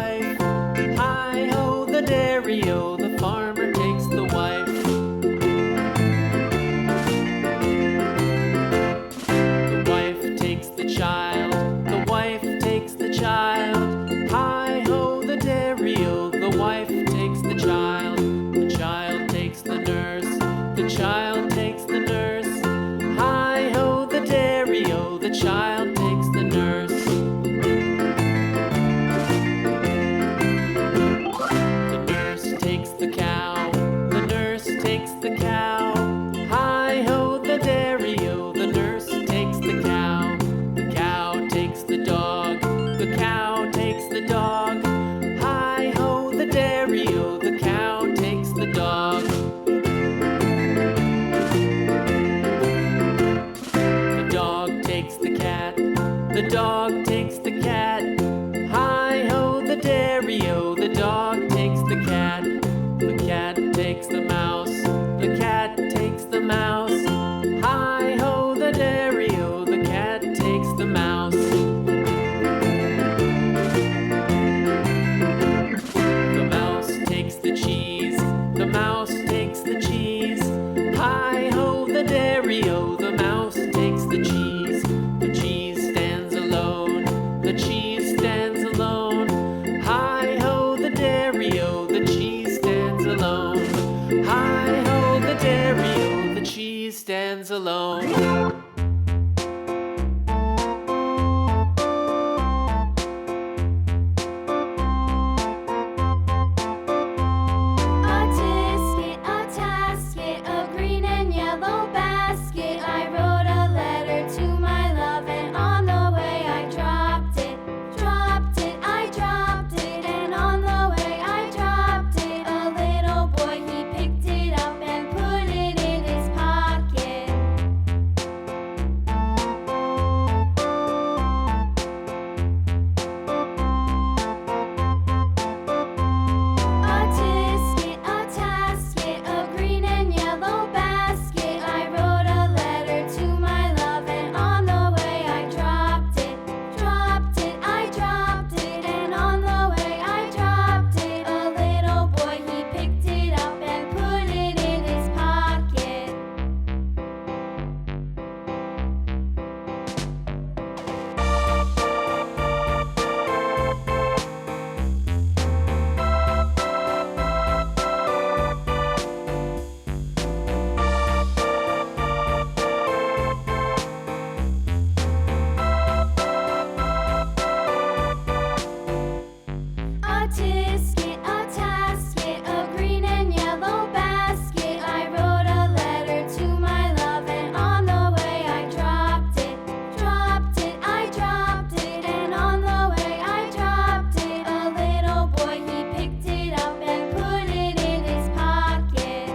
wife. Hi-ho, the dairy-o, the farmer takes the wife. The wife takes the child, the wife takes the child. Hi-ho, the dairy-o, the wife takes the child. The child takes the nurse, the child takes the nurse. Hi-ho, the dairy-o, the child takes the nurse. The nurse takes the cow, the nurse takes the cow. Hi-ho, the dairy-o, the nurse takes the cow. The cow takes the dog, the cow takes the dog. Hi-ho, the dairy-o, the cow takes the dog. The dog takes the cat, the dog takes the cat. Hi-ho, the dairy-o, the dog takes the cat. The cat takes the mouse, the cat takes the mouse. Hi-ho, the dairy-o, the cat takes the mouse. The mouse takes the cheese, the mouse takes the cheese. Hi-ho, the dairy-o, the mouse takes the cheese. The cheese stands alone, the cheese stands alone. Hi-ho, the dairy-o, the cheese stands alone. Hi-ho, the dairy-o, the cheese stands alone. A-tisket, a-tasket, a green and yellow basket. I wrote a letter to my love, and on the way I dropped it. I dropped it, and on the way I dropped it. A little boy, he picked it up and put it in his pocket. A-tisket, a-tasket, a green and yellow basket. I wrote a letter to my love, and on the way I dropped it. I dropped it, and on the way I dropped it. A little boy, he picked it up and put it in his pocket. A-tisket, a-tasket, a green and yellow basket. I wrote a letter to my love, and on the way I dropped it. I dropped it, and on the way I dropped it. A little boy, he picked it up and put it in his pocket.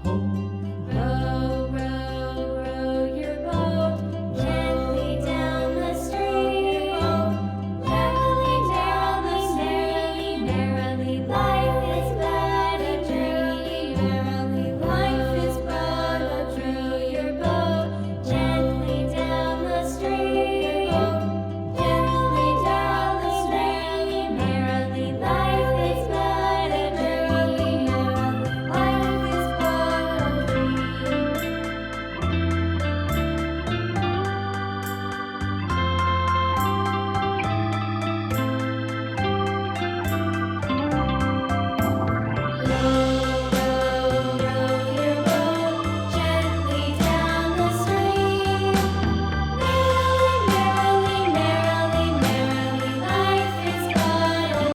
ho,